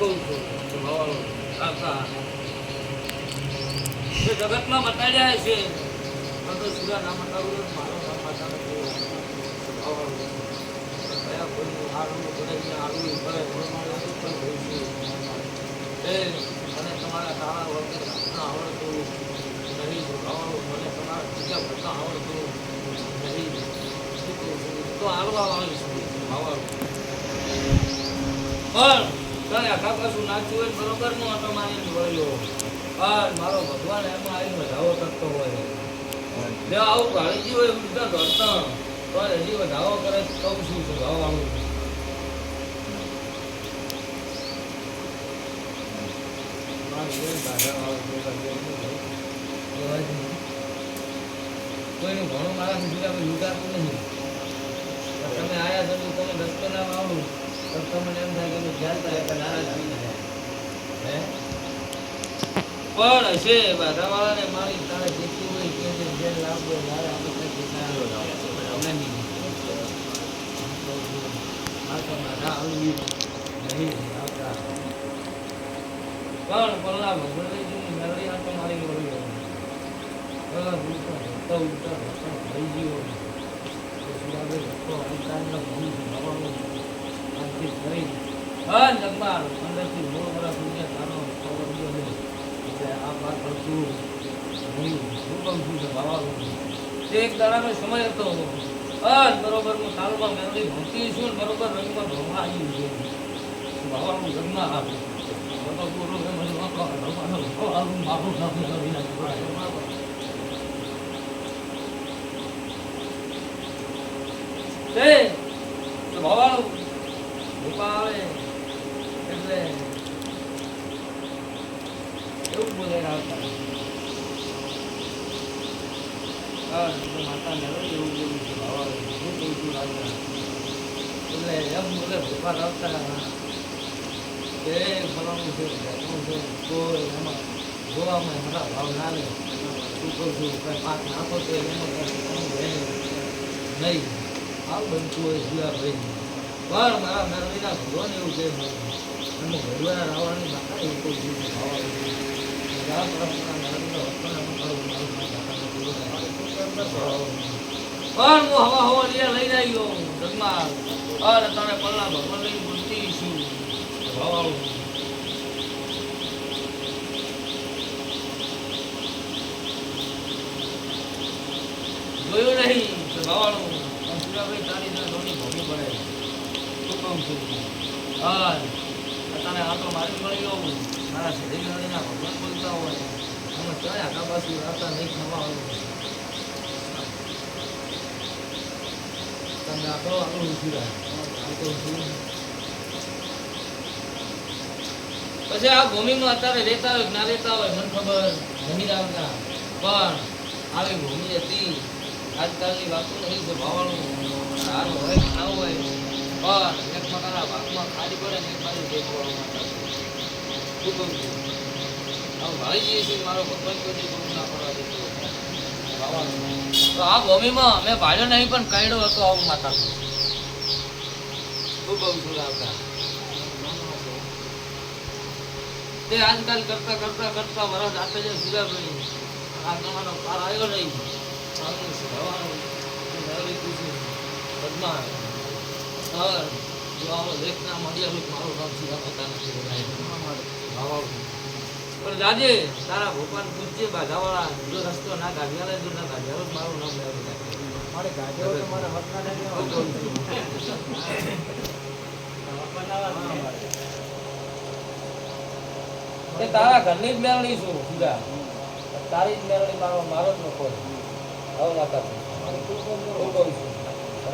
કહું છું ભાવાળો કાકા જે જગતમાં બતાડ્યા છે તો સુરા નામ બતાવું મારો નામ બતાવે ભાવાળો કયા કોઈ આડું બધાને આડું કરે અને તમારા તારા વગર ના આવડતું નહીં ભાવાળો મને તમારા બીજા બધા આવડતું નહીં તો હાલવા વાળી છું ભાવાળો પણ તારે આખા પાછું નાચ્યું હોય બરોબર નો આટો મારીને વળ્યો પણ મારો ભગવાન એમાં આવીને વધાવો કરતો હોય જે આવું ગાળીજી હોય બધા દોડતા તો હજી વધાવો કરે કહું છું ભાવ આવું કોઈનું ઘણું મારા સુધી આપણે લૂંટાતું નહીં તમે આયા છો તમે રસ્તો ના આવું તો તમને એમ થાય કે ખ્યાલ થાય કે નારાજ થઈ જાય હે પણ હશે બાધાવાળાને મારી તારે જેટલી હોય કે જે લાભ હોય મારે આપણે કંઈ નહીં આવતા પણ પલ્લા ભગવતી મેળવી આ તો મારી વળી થઈ ગયો અંદરથી મૂળ વરસ તારો આ વાત કરતું હું કહું છું કે ભાવાનું એક દાડાનો સમય હતો બરોબર હું સાલમાં મેળવી ભણતી છું બરોબર રંગમાં ભણવા આવી છું ભાવાનું જન્મા આપ્યું મારું નામ મેળવી નાખ્યું ભવાળું ભૂપા આવે એટલે એવું બોલે આવતા માતા મેળવી એવું બોલું છું ભવાળું શું કહું છું આવતા એટલે એમ બોલે ભૂપા આવતા કે ફલાણું છે તો એમાં જોવામાં મારા ભાવ ના લે શું કહું છું કંઈ પાક નાખો તો એમાં નહીં આવું બનતું હોય જીવાભાઈ પણ મારા મેળવીના ભગવાન એવું છે એમાં ભગવાન રાવણની માતા એવું કહું છું પણ હું હવા લિયા લઈ આવ્યો જગમાં અરે તમે પલ્લા ભગવાન લઈને બોલતી છું ભાવ જોયું નહીં ભાવાળું સુરાભાઈ તારી ધોની ભોગી પડે શું કામ છું હા તને આટો મારી મળી ગયો મારા શરીર નળીના ભગવાન બોલતા હોય અમે ક્યાંય આખા પાછું આવતા નહીં ખવા તમને આટલો આટલું ઉછીરા પછી આ ભૂમિમાં અત્યારે રહેતા હોય ના રહેતા હોય મને ખબર નહીં આવતા પણ આવી ભૂમિ હતી આજકાલની વાતો નહીં તો ભાવવાનું સારું હોય ના હોય પણ એક પ્રકારના ભાગમાં ખાલી પડે ને એક બાજુ દેખવા માટે શું કહું છું હવે ભાઈ જઈએ છીએ મારો ભગવાન કોઈ ગુરુ ના પડવા દેતો ભાવવાનું તો આ ભૂમિમાં મેં ભાડ્યો નહીં પણ કાઢ્યો હતો આવું માતા શું કહું છું આવતા તે આજકાલ કરતા કરતા કરતા મારા જાતે જ સુરાભાઈ આ તમારો પાર આવ્યો નહીં દાદે તારા ભગવાન પૂછજે બાધાવાળા જો રસ્તો ના ગાઢિયાલે જો ના ગાઢિયાલો મારું નામ લેવું મારે ગાઢિયાઓ તો મારા હક તારા ઘરની જ મેળવી છું સુરા તારી જ મેળવી મારો જ લોકો હવે માતા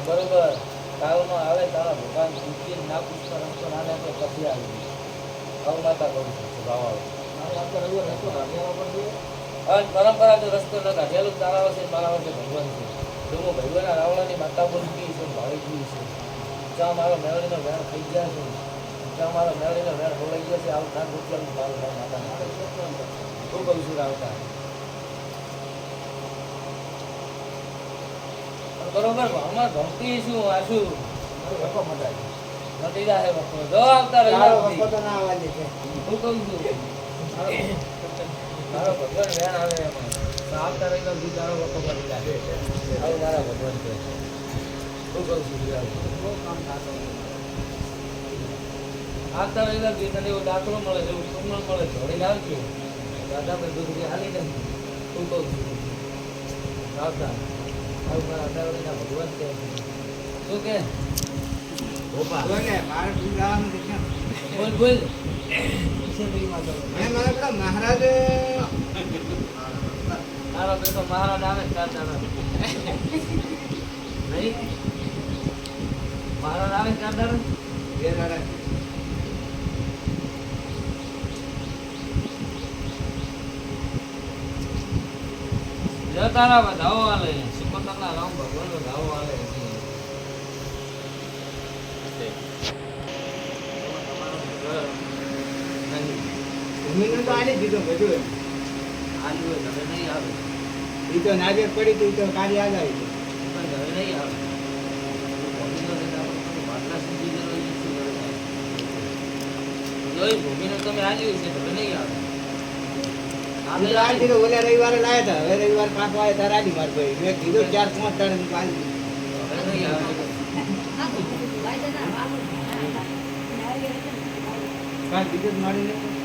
બરોબર કાળમાં આવે તારા ભગવાન પૂછીએ ના પૂછતા રસ્તો ના લે તો પછી આવી હવે માતા કરું છું ભાવાળો પરંપરા જો રસ્તો ન કાઢેલું તારા વર્ષે મારા વર્ષે ભગવાન છે જો હું ભગવાનના રાવણાની માતા બોલતી છે ભાવી ગયું છે જ્યાં મારો મેળવીનો વેણ થઈ ગયા છે જ્યાં મારો મેળવીનો વેણ હોવાઈ ગયો છે આવું નામ પૂછવાનું મારું માતા શું કહું છું આવતા બરોબર અમારે ભક્તિ શું આશું મજા નથી જાય વખો જો આવતા તારો રહ્યા વખો તો ના આવવા દે છે. હું કહું છું તારો ભગવાન વેણ આવે એમાં તો આવતા રહેલો દી તારો વખો પડી જાય આવું મારા ભગવાન છે હું કહું છું બહુ કામ થતો આવતા રહેલા દી તને એવો દાખલો મળે છે એવું સુમણ મળે જોડી લાવજો દાદા ભાઈ દૂધ હાલી ને હું કહું છું આવતા આવું મારા અદાવડીના ભગવાન છે શું કે ગોપા જોને, મારે દૂધ લાવવાનું છે કેમ? બોલ બોલ મેં મારા પેલા મહારાજ તારો બેટો મહારાજ આવે ચાર દાડા નહીં મહારાજ આવે ચાર દાડા બે દાડા તારા વધાવો આલે સિકોતરના રામ ભગવાન વધાવો આલે ભૂમિનું તો આલી જ દીધું બધું એમ. આલુ ઘરે નહીં આવે ઈ તો નાજર પડી તી તો કાઢી આગાવી છે. પણ ઘરે નહીં આવે ભૂમિનો તમે આલ્યું છે ઘરે નહીં આવે આમ તો આલી દીધું. ઓલા રવિવારે લાયા હતા, હવે રવિવાર પાછો આવ્યો ત્યારે આલી માર ભાઈ. મેં કીધું 4-5 દાડે હું આલી દીધું. ઘરે નહીં આવે કાંઈ બીજું જ મારી નહીં.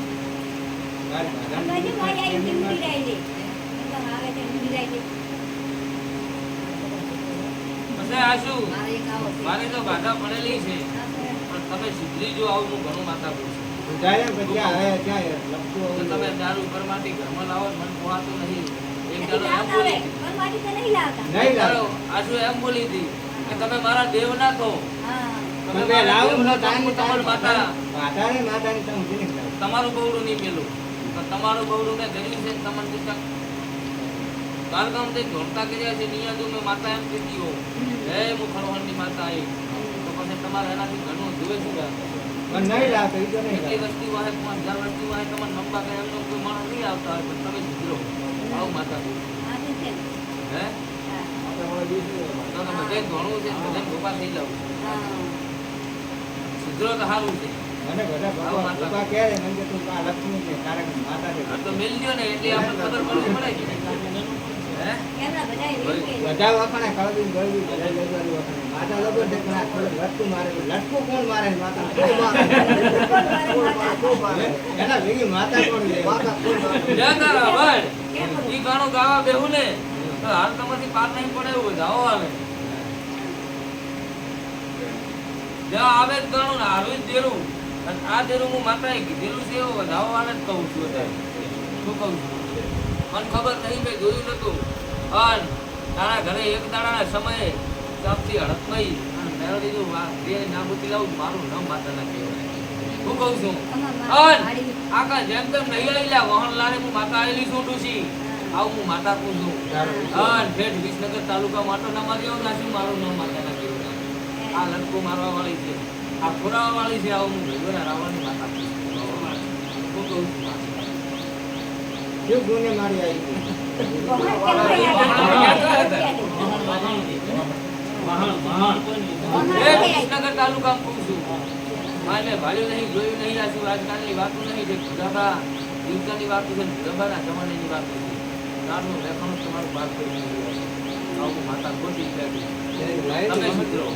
પછી આ શું મારે તો બાધા પડેલી છે પણ તમે સુધરી જો આવું હું ઘણું માતા પૂછું જાય ને પછી હવે ક્યાં લખતું તો તમે દારૂ ઉપર માંથી ઘરમાં લાવો ને મને પોહાતું નહીં એક દાડો એમ બોલી નહીં લાવો. આજુ એમ બોલી હતી કે તમે મારા દેવ ના કહો તમે તમે મારા લાવો દેવ ને ના કહો, તાની હું તમારી માતા માતાની તમે જીની લાવો. તમારું બહુડું નહીં મેલું પણ તમારું બહુડું મેં કર્યું છે તમને દીધા બાલગામ થી ધોળતા કર્યા છે નિયાદુ મેં માતા એમ કીધી હો હે હું ખણવણની માતા આવી તો પછી તમારે એનાથી ઘણું જુએ શું પણ નહીં લાવતો ઈ તો નહીં એટલી લાવતો. વસ્તી વાહે 5000 વસ્તી વાહે તમને નંબા કરે એમનો કોઈ માણસ નહીં આવતા હોય પણ તમે સુધરો આવું માતા હે તો તમે બધે ઘણું છે બધે ગોપા થઈ જાવ સુધરો તો સારું છે મને બધા આવું માતા. ભગવાન કહે છે, મને કે તું આ લક્ષ્મી છે તારા ઘરે માતા છે. આ તો મેલ લ્યો ને એટલે આપણે ખબર પડવી પડે કે હે બધા વખાણે કળવી ગળવી બધા જગવારી વખાણે. માતા લગો છે પણ આ થોડું લટકું મારે. લટકું કોણ મારે ને માતા કોણ મારે? એના ભેગી માતા કોણ છે? માતા કોણ મારે? જા તારા ભાઈ ઈ ગાણું ગાવા બેહું ને તો હાલ તમારથી પાર નહીં પડે એવું જાઓ આવે જ્યાં આવે જ ગાણું ને હારું જ દેરું અને આ દેરું હું માતાએ કીધેલું છે એવું વધાવો વાળે જ કહું છું અત્યારે શું કહું છું મને ખબર નહીં મેં જોયું નતું અને તારા ઘરે એક દાડાના સમયે સાપથી હડકમઈ અને મેળો દીધું બે નાબૂતી લાવું મારું નામ માતાના કહેવાય હું કહું છું અને આખા જેમ તેમ નહીં આવી લ્યા વહન લારે હું માતા આવેલી છું ડૂસી આવું હું માતા પૂછું અને ઠેઠ વિસનગર તાલુકા માટો ના મારી આવું નાખ્યું મારું નામ માતાના કહેવાય આ લટકો મારવા વાળી છે આ ખોરાવા વાળી છે આવું હું ભેગોના રાવણની માતા પૂછું હું કહું છું શું ગુને મારી આવી? વિસનગર તાલુકા પૂછું મારે ભાડ્યું નહીં જોયું નહીં આ શું રાજકારણની વાતો નહીં છે ખુદાબા દિવસાની વાતો છે ખુદાબાના જમાનાની વાતો છે નાનું લેખનું તમારું વાત કરી આવું માતા ખોટી છે તમે સુધરો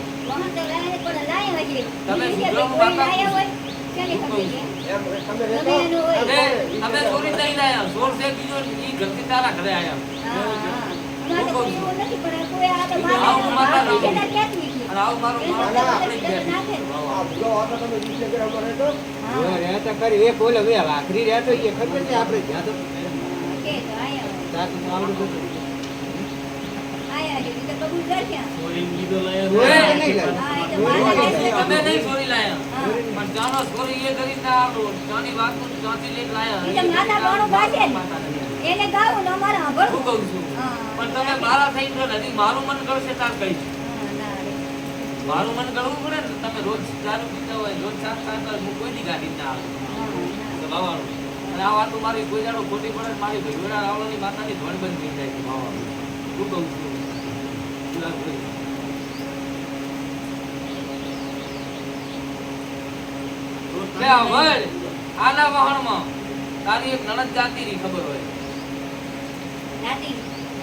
તમે ચોરી નહીં લાયા ચોર છે બીજો ઈ ગલતી તારા ઘરે આયા આવું માતા અને આવું મારું માણસ આપણી જ બેઠી. રહેતા કરી એક ઓલો બે વાઘરી રહેતો એ ખબર છે આપણે જ્યાં તો ત્યાં તો આવડું બધું. તમે નહીં ચોરી લાયા પણ જાનો ચોરી એ કરી ના આવો જાની વાત તો જાતી લઈને લાયા એને ગાવું ને અમારે હું સાંભળવું. કહું છું હા. પણ તમે મારા થઈ તો નથી મારું મન કરશે તાર કહીશ મારું મન કરવું પડે ને તમે રોજ દારૂ પીતા હોય રોજ શાક ખાતા હોય હું કોઈ દી ગાડી ના આવે તો ભાવવાનું અને આ વાતો મારી કોઈ જાડો ખોટી પડે ને મારી ભગવાના રાવળની માતાની ધોણ બંધ થઈ જાય છે ભાવવાનું શું કહું છું લે આ વળ આના વહાણમાં તારી એક નણદ જાતી ની ખબર હોય રાતી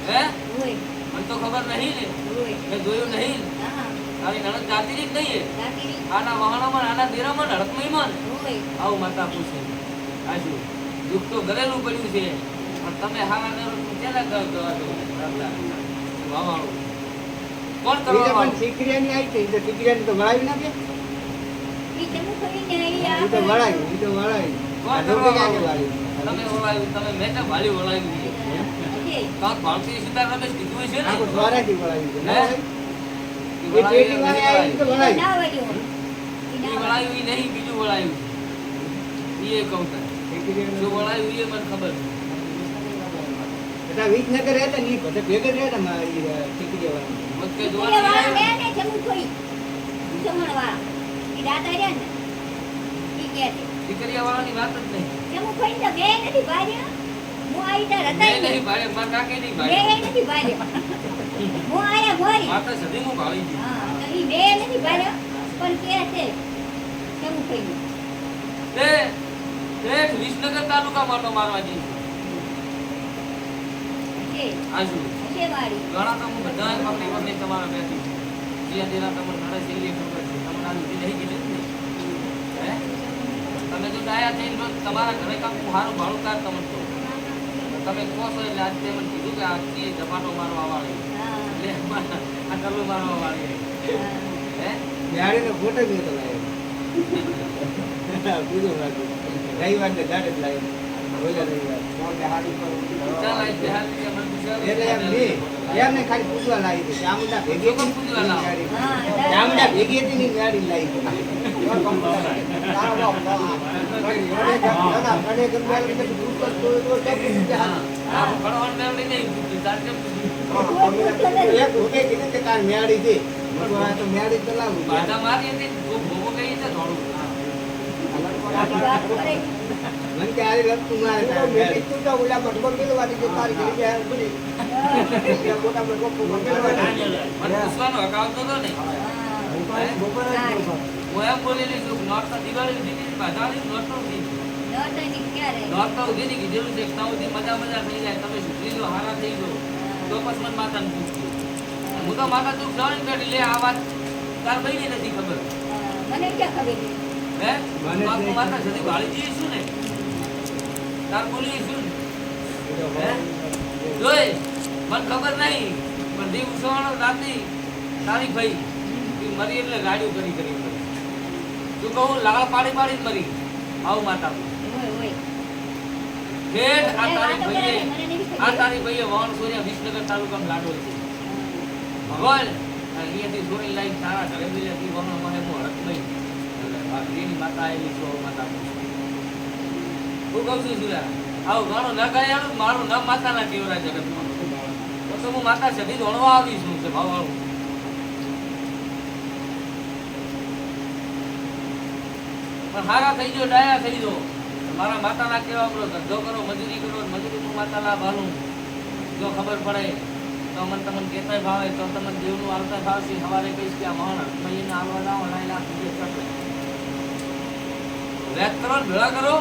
હે હોય મને તો ખબર નહીં ને હોય મેં જોયું નહીં હા તારી નણદ જાતી ની જ નહીં હે રાતી આના વહાણમાં આના દેરામાં હડકમઈમાં ને હોય આવું માતા પૂછે આજુ દુઃખ તો ઘરેલું પડ્યું છે પણ તમે હારા ને ક્યાં કરવા દો વાવાળું કોણ એ કરવા તો પણ વાળું ઠીકરીયાની આવી છે, એ તો ઠીકરીયાની તો વળાવી નાખે. ઈ જમુ ખોઈને ઈ એ તો આપણે વળાવી, એ તો વળાવી. કોણ આ કરવા ઢોકે ક્યાં કે વાળું? વાળી? તમે વળાવ્યું તમે મેં તો ભાલી વળાવ્યું છે. હજી કાંક ભારતીય સીતા રમેશ કીધું છે ને આખું દ્વારાથી વળાવી છે. હે? એ પેટી વાળી આવી તો વળાવી. ના વળ્યું ઈ ઈ ના વળાયું ઈ નહીં બીજું વળાયું ઈ એ કહું તને ઠીકરીયાનું જો વળાયું ઈ એ મને ખબર છે. બધા વિસનગર રહેતા ને ઈ બધા ભેગા જ રહેતા મારા ઈ ઠીકરીયાવાળા. મત કે ઈ જોવાની વાળા નહીં. ને જમુ ખોઈ જમણ વાળા ઈ દાદા રહ્યા ને ઈ કે છે દીકરીયાવાળાની વાત જ નહીં જમુ ખોઈને તો બે નથી ભાર્યા હું આઈ તાર હતા મેં નહીં ભાડે મારા કાકે નહીં બે ભાડે નથી ભાર્યા હું આયા મોરી માતા સદી હું ભાળી હતી હા તો ઈ બે નથી ભાર્યા પણ કે છે જમુ ખોઈને તે ઠેઠ વિસનગર તાલુકામાં તો મારવા જઈ છે આજુ છે વાળી ઘણા તો હું બધા પકડી પકડી તમારા બેઠી જે દેરા તમને નડે છે એ ખબર છે તમને આ લીધી નહીં કીધું ને હે તમે જો ડાયા થઈને જો તમારા ઘરે કામ હું હારું ભાડું કાઢ તમને તો તમે કહો છો એટલે આજે મને કીધું કે આ કે ઝપાટો મારવા વાળી હા લે આ કલ્લું મારવા વાળી હે યારીનો ફોટો બી હતો લાવ્યો. પૂરું રાખ્યું. રવિવારને દાડે જ લાવ્યો. રોજા રવિવાર. ચાલ આજ બિહાર ની મને પૂછ્યા એટલે એમ નહીં. એમને ખાલી પૂછવા લાવી હતી. ચામુંડા ભેગી હતી ને પૂછવા લાવો. ગાડી. હા ચામુંડા ભેગી હતી ને ગાડી લાવી હતી. હા આ ભણવાનું મેળવી નહીં પૂછ્યું તાર કેમ પૂછ્યું એક ભૂકે કીધું કે તાર મેળી છે. મેં કીધું આ તો મેળી ચલાવું. બાધા મારી હતી તો ભોગો ગઈ છે થોડું વાત કરે મને કે આરી લપતું મારે તાર મેળી. મને પૂછવાનો હક આવતો હતો ને હું એમ બોલેલી છું નોટ તો દિવાળી દીધી બાધાની નોટ તો દીધી નોટની ક્યારે નોટ તો દીધી કીધેલું છે કે તાવથી મજા મજા થઈ જાય તમે સુધરી લો હારા થઈ ગયો તો પછી મને માતાને પૂછ્યું હું તો માતા તું જાણી બેઠી લે આ વાત તાર ભાઈને નથી ખબર મને ક્યાં ખબર છે હે મને જ નહીં માતા સદી વાળી જઈ છું ને તાર બોલી છું ને હે જોઈ મને ખબર નહીં પણ દીવ ઉસવાણો રાતી તારી ભાઈ ઈ મરી એટલે ગાડીઓ કરી મરી તું કહું લાળ પાડી પાડી જ મરી આવું માતા હોય હોય ઠેઠ આ એ તારી વાતો કરે ભાઈએ ને, મને નહીં ખબર. આ તારી ભાઈએ વાણ સોર્યા વિસનગર તાલુકામાં લાડો છે ભગવાન અહીંયાથી સોરી લાઈન તારા ઘરે બીજાથી વાણ મને હું હરખ નહીં એટલે આ દેની માતા આવેલી છો માતા હું કહું છું સુરા આવું ઘણો ન ગાયાનું મારું નામ માતાના કેવરા જગતમાં તો હું માતા સદી ધોણવા આવી છું છે ભાવાળું પણ હારા થઈ ગયો ડાયા થઈ ગયો મારા માતાના કેવા આપણો ધંધો કરો મજૂરી કરો મજૂરી હું માતાના ભાલું જો ખબર પડે તો મને તમને કહેતા ભાવે તો તમને દેવનું આવતા ભાવશે સવારે કહીશ કે આ મહાન મહિના આવવા જાઓ 2.5 લાખ રૂપિયા ચડે વ્યાજ કરો ને ભેળા કરો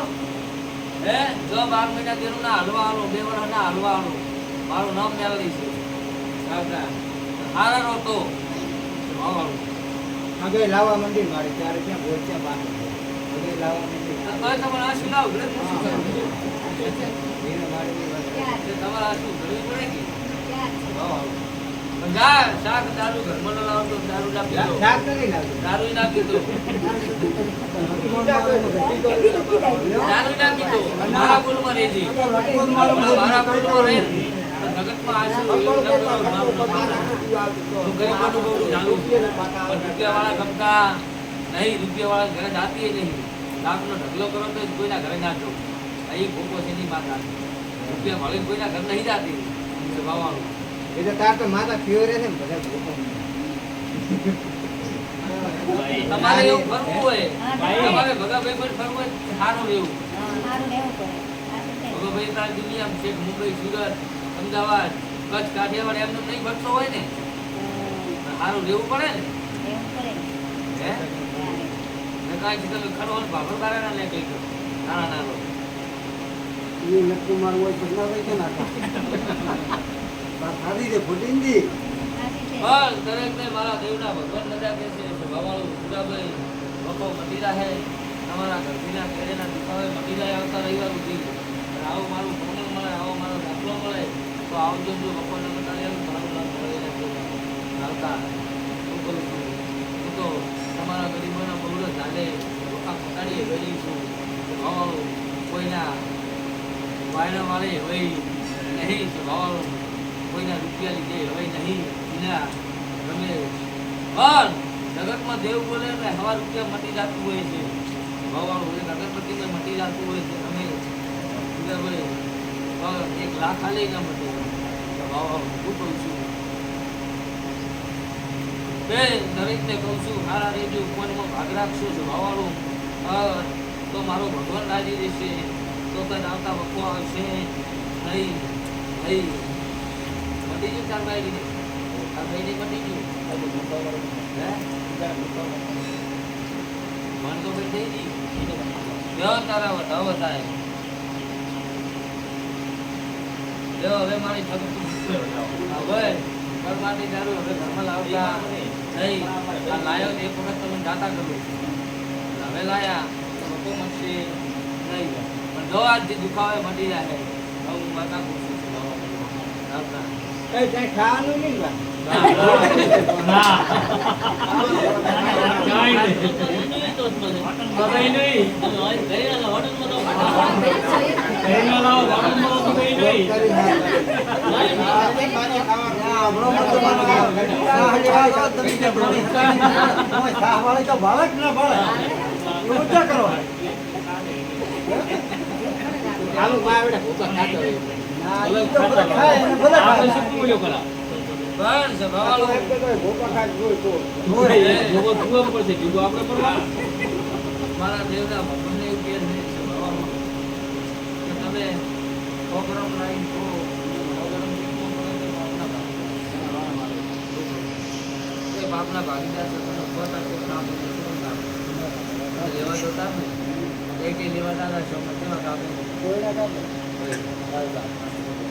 હે જો 12 મહિના દેવનું ના હલવા હાલો 2 વર્ષ ના હલવા હાલો મારું નામ મેળવી છે આવતા હારા રો તો ભાવાળું હવે લાવા મંદિર મારે ત્યારે ક્યાં ગોચ્યા બાકી હવે લાવા મંદિર તો તમારે આ શું લાવ ઘરે શું કરવું? એને મારે બી વાત. ક્યાં એટલે તમારે આ શું કરવું પડે કે ક્યાં પણ જા શાક દારૂ ઘરમાં ન લાવો તો દારૂ ના પીતો શાક તો નહીં લાવતું. દારૂ ના પીતો દારૂ ના પીતો મારા બોલમાં રહેજે મારા બોલમાં રહે તો જગતમાં આ શું એવું ન કરવાનું. હું ગરીબોનું બહુ જાણું પણ રૂપિયાવાળા ગમતા નહીં રૂપિયાવાળા ઘરે જાતી નહીં લાખનો ઢગલો કરો તો કોઈના ઘરે ના જવું અહીં ભૂકો છે ની માતા રૂપિયા મળીને કોઈના ઘર નહીં જાતી ભાવવાનું એ તો તાર તો માતા ફેવરે છે ને બધા લોકો. તમારે એવું ફરવું હોય તમારે ભગાભાઈ પણ ફરવું હોય સારું રહેવું હા મારું રહેવું પડે આ તો છે. ભગાભાઈ તાર દુનિયા છે મુંબઈ સુરત અમદાવાદ કચ્છ કાઠિયાવાડ એમને નહીં ફરતો હોય ને સારું રહેવું પડે ને રહેવું પડે હે ત્યારે. ને કાંઈ તમે ખડવાનું ભાગર બારેના લે કઈ નાના નાનો એ લટકું મારું હોય તો ના હોય કે ના ખાધી છે ફૂટીંદી બસ દરેકને મારા દેવના ભગવાન નજા કે છે ભવાળું સુરાભાઈ બપો મટીરા હે તમારા ઘરજીના કેરેના દુખાવે મટીરા આવતા રવિવાર સુધી આવો મારું ફોન મળે આવો મારો દાખલો મળે તો આવજો જો બપોરને મટાડી આવ્યું મારું નામ મળે આવતા શું કરું છું હું તો તમારા ગરીબોના બહુ ચાલે વખા મટાડીએ ગરીબ છું ભવાળું કોઈના વાયણા વાળે હવે નહીં ભવાળું કોઈના રૂપિયા લીધે હવે નહીં ના તમે પણ જગતમાં દેવ બોલે એટલે હવા રૂપિયા મટી જતું હોય છે ભવાળું એક અગરબત્તીમાં મટી જતું હોય છે અમે ભાઈ 1 લાખ આલે ના મટે ભવાળું શું કહું છું બેન દરેકને કહું છું મારા રેજો કોઈમાં ભાગ રાખશો છો ભવાળું તો મારો ભગવાન રાજી રહેશે તો કઈ આવતા વખો આવશે નહીં નહીં મટી ગયું ચાર ભાઈ આ ભાઈને મટી ગયું હે મન તો ભાઈ થઈ ગઈ જો તારા વધાવ થાય જો હવે મારી છગત હવે ઘર માટે જારું હવે ઘરમાં લાવતા નહીં આ લાયો એક વખત તમે જાતા કરો હવે લાયા તો લોકો મળશે નહીં પણ જો આજથી દુખાવે મટી જાય હું માતા પૂછું છું આવતા કઈ કઈ ખાવાનું નહીં બા મારા દેવતા ભગવાનને એવું કહે છે કે તમે પ્રોગ્રામ લાઈન છો બાપના ભાગીદાર લેવા જોતા ને એક લેવાતા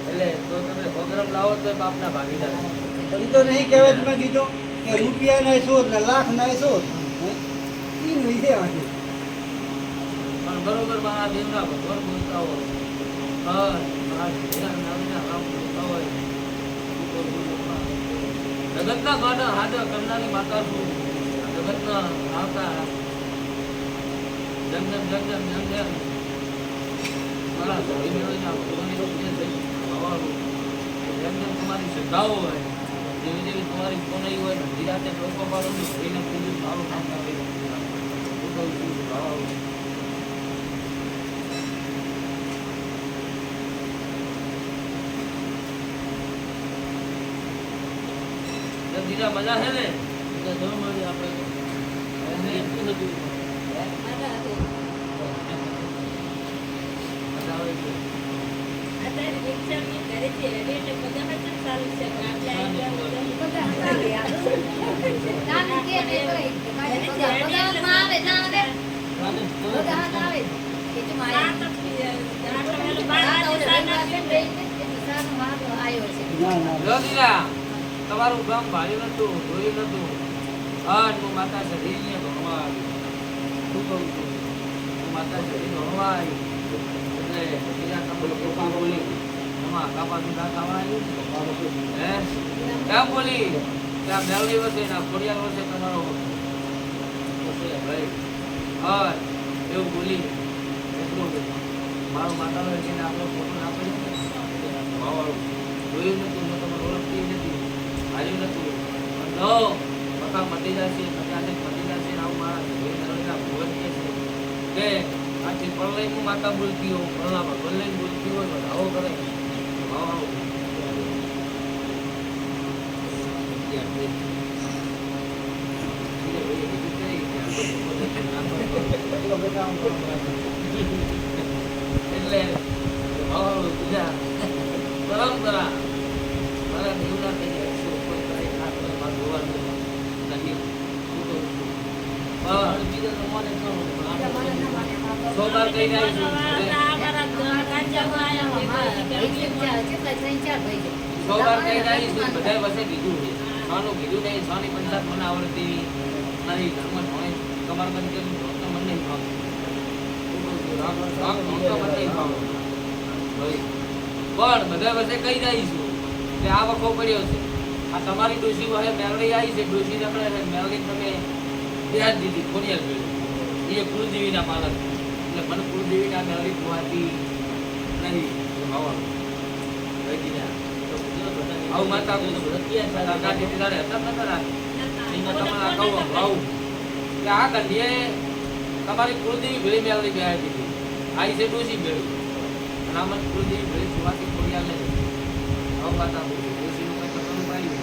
એટલે તો તમે પ્રોગ્રામ લાવો તો બાપના ભાગીદાર એ તો નહીં કહેવાય તમે કીધું કે રૂપિયા ના શોધ ને લાખ ના શોધ એ નહીં છે પણ બરોબર મારા દેવના ભગવાન બોલતા હોય મારા દેવના નામના રામ બોલતા હોય જગતના ગાડા હાજર કરનારી માતા છું જગતના આવતા જેમ જેમ જેમ જેમ જેમ જેમ મારા ધોઈ મેળવીના ભગવાનની જે થઈ ભવાળું જેમ જેમ તમારી શ્રદ્ધાઓ હોય જેવી જેવી તમારી કોનાઈ હોય ને ધીરાતે લોકો પાડું ધોઈને પૂજું મારું કામ કરી હું કહું છું ભવાળું બીજા મજા છે ને એટલે જો મળી આપણે એટલું બધું મજા આવે છે અત્યારે રિક્ષાની ઘરે છે એટલે બધા જ સારું છે આપણે તમારું ગામ ભારી નતું જોયું નતું હું માતા શરીરને ભણવા આવી શું કહું છું હું માતા શરીર ભણવા આવી એટલે બીજા તમે લોકો કામ બોલી એમાં કાપાનું ના ખાવા આવ્યું હે કેમ બોલી ત્યાં મેળવી વસે ના ખોડિયાર વસે તમારો ભાઈ એવું બોલી એટલું મારું માતાનો એને આપણો ફોટો ના પડી ભાવાળું જોયું નતું મેં તમારે ઓળખતી નથી હાર્યું નતું નો મકા મટી જશે મટી જશે આવું મારા ભગવાન કહે છે કે આથી પરલઈ માતા બોલતી હો પરલા ભગવાન લઈને બોલતી હોય તો આવો કરે ભાવાળું એટલે બીજા પરંપરા મારા દેવના કહીએ કોઈ કરે ખાસ મારે જોવાનું નહીં બીજા સો બાર કહી રહ્યા છું. સો વાર કહી રહ્યા છું. બધાએ વસે કીધું છે. છનું કીધું નહીં, છની પંચાયત મને આવડતી નહીં. ઘરમાં ભણે તમારે મને કેમ તો મને નહીં ફાવતું. રાગ ભણતો મને નહીં ફાવતું. ભાઈ. પણ બધા વસે કહી રહી છું કે આ વખો પડ્યો છે. આ તમારી ડોશી વહે મેલડી આવી છે. ડોશી રખડે છે. મેલડી તમે વ્યાજ દીધી ખોડિયાર ગઈ. એ કુળદેવીના માલક. એટલે મને કુળદેવીના મેલડી ખોવાતી નહીં. ભાવવાનું. કહી દીધા. આવું માતા કાકા જેથી તારે હતા નતા રાખી. એમાં તમારે આ કહું ભાવ કે આ કંઢીએ તમારી કુળદેવી ભેળી મેલડી બેહાડી દીધી. આવી છે ડોશી ભેળી. અને આ મને કુળદેવી ભેળી ખોવાતી ખોડિયાર નહીં. આવું માતા બોલી. ડોશીનું કંઈ પતંગ પાડ્યું.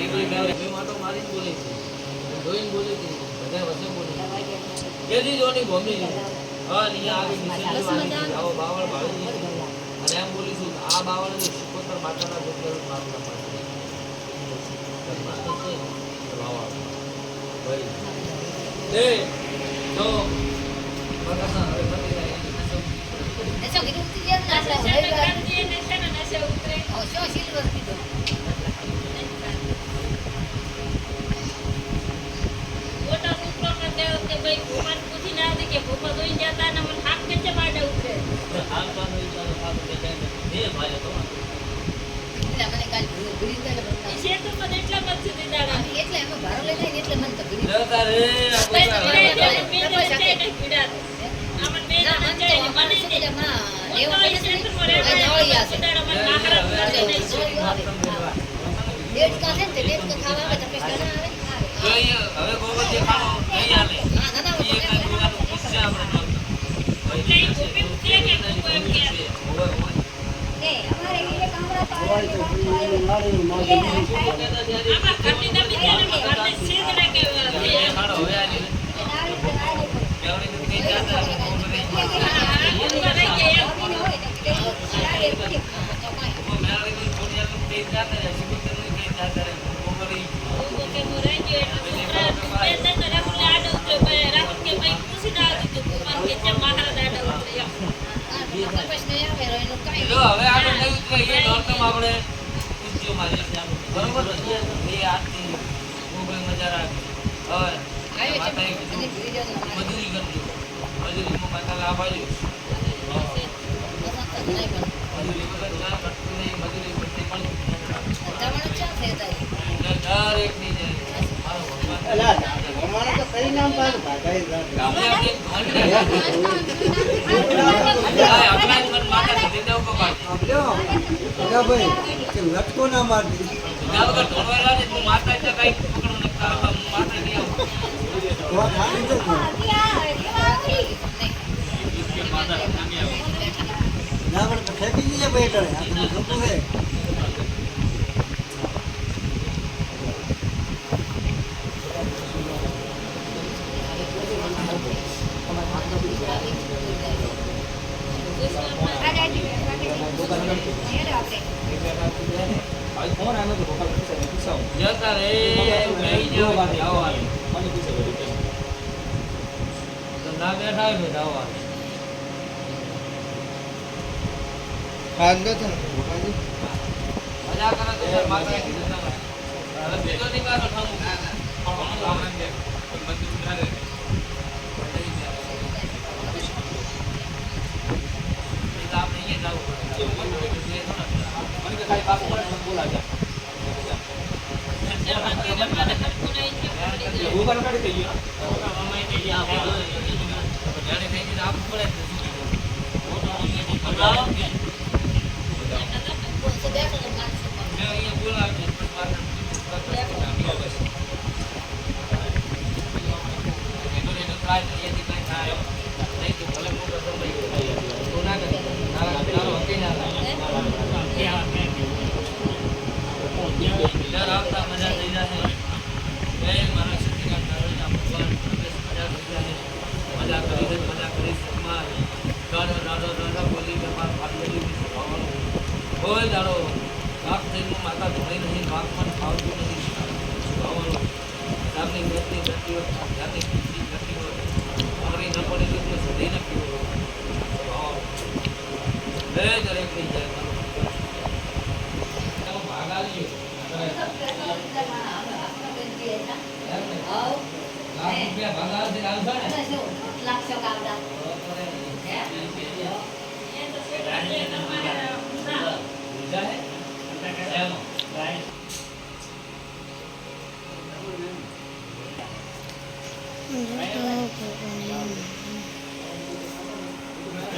એકલી મેલડી બે માટો મારીને બોલે છે. જોઈને બોલે છે. બધા વસે બોલે. કેદી જોની ભૂમિ છે. હા અહીંયા આવી નીચે આવો બાવળ ભાળી અને એમ બોલીશું આ બાવળને શિકોતર માતાના ગોત્ર માતા પાસે માતા છે બાવળ ભાઈ દે તો બકાસા હવે બની જાય એસો કીધું કે નાસા ઓ શો સિલ્વર કીધું હાલ પાનો વિચારો પાછો દેખાય ને એ ભાઈ તો એટલે મને કાલ ભૂલી ગયેલો એટલે એમાં ભારો લઈ જાય એટલે મને તો ભૂલી લેતા રે ડેટ કા છે ને ડેટ કા ખાવા આવે તો કઈ ના આવે હવે ગોબર દેખાડો નહીં આલે હા ના ના એ કઈ ગુનાનું કિસ્સા આપણે એ અમારે એ કામરા તો જો હવે આગળ નહીં ઉતરે એ નોરતમ આપણે પૂછ્યો મારી બરોબર ને એ આથી કોઈ મજા રાખે હવે માતાએ કીધું મજૂરી કરજો મજૂરીમાં માતા લાભ આવ્યો મજૂરી વગર ના કરતું નહીં મજૂરી કરતી પણ દરેક ની જાય મારો ભગવાન અમારે તો કઈ નામ પાડું ભાઈ આપણે આપણા મન માતા દીધી દેવ કો કાઢ ભાઈ કે લટકો ના મારતી જાવ કર ધોળવા ને તું માતા એટલે કઈ પકડો ને તારા માતા ની આવ તો ખાલી જ ના પણ ફેંકી દીજે બેટર આ તો જોતું હે જતા રે મેઈ જેવો આવો આવે ધંધા બેઠા હોય તો આવો આવે ખાસ ન થાય મજા કરે તો સર માતા કીધું ના હવે બીજો ની પાછો ઠામું આપણે અહીંયા જવું પડે ખાલી બાપુ બોલાવ્યા ભૂગર કાઢી થઈ ગયો જાણે થઈ ગયું આપવું પડે અહીંયા બોલાવ્યું મજા થઈ જશે મારા મજા કરીશ દાદો બોલી કોઈ દાડો પાક થઈને માતા ધોઈ નહીં પાક પણ ખાવતું નહીં ખાવાનું સામની મેથી કરતી હોય જાતે કરતી હોય એ દરેક લઈ જાય એનો ભાગ આલ્યો એમ ને? લાખ રૂપિયા ભાગ આવશે ને આવશે ને? એ તો શેઠ, તમારે ના. બીજા હે? એનો.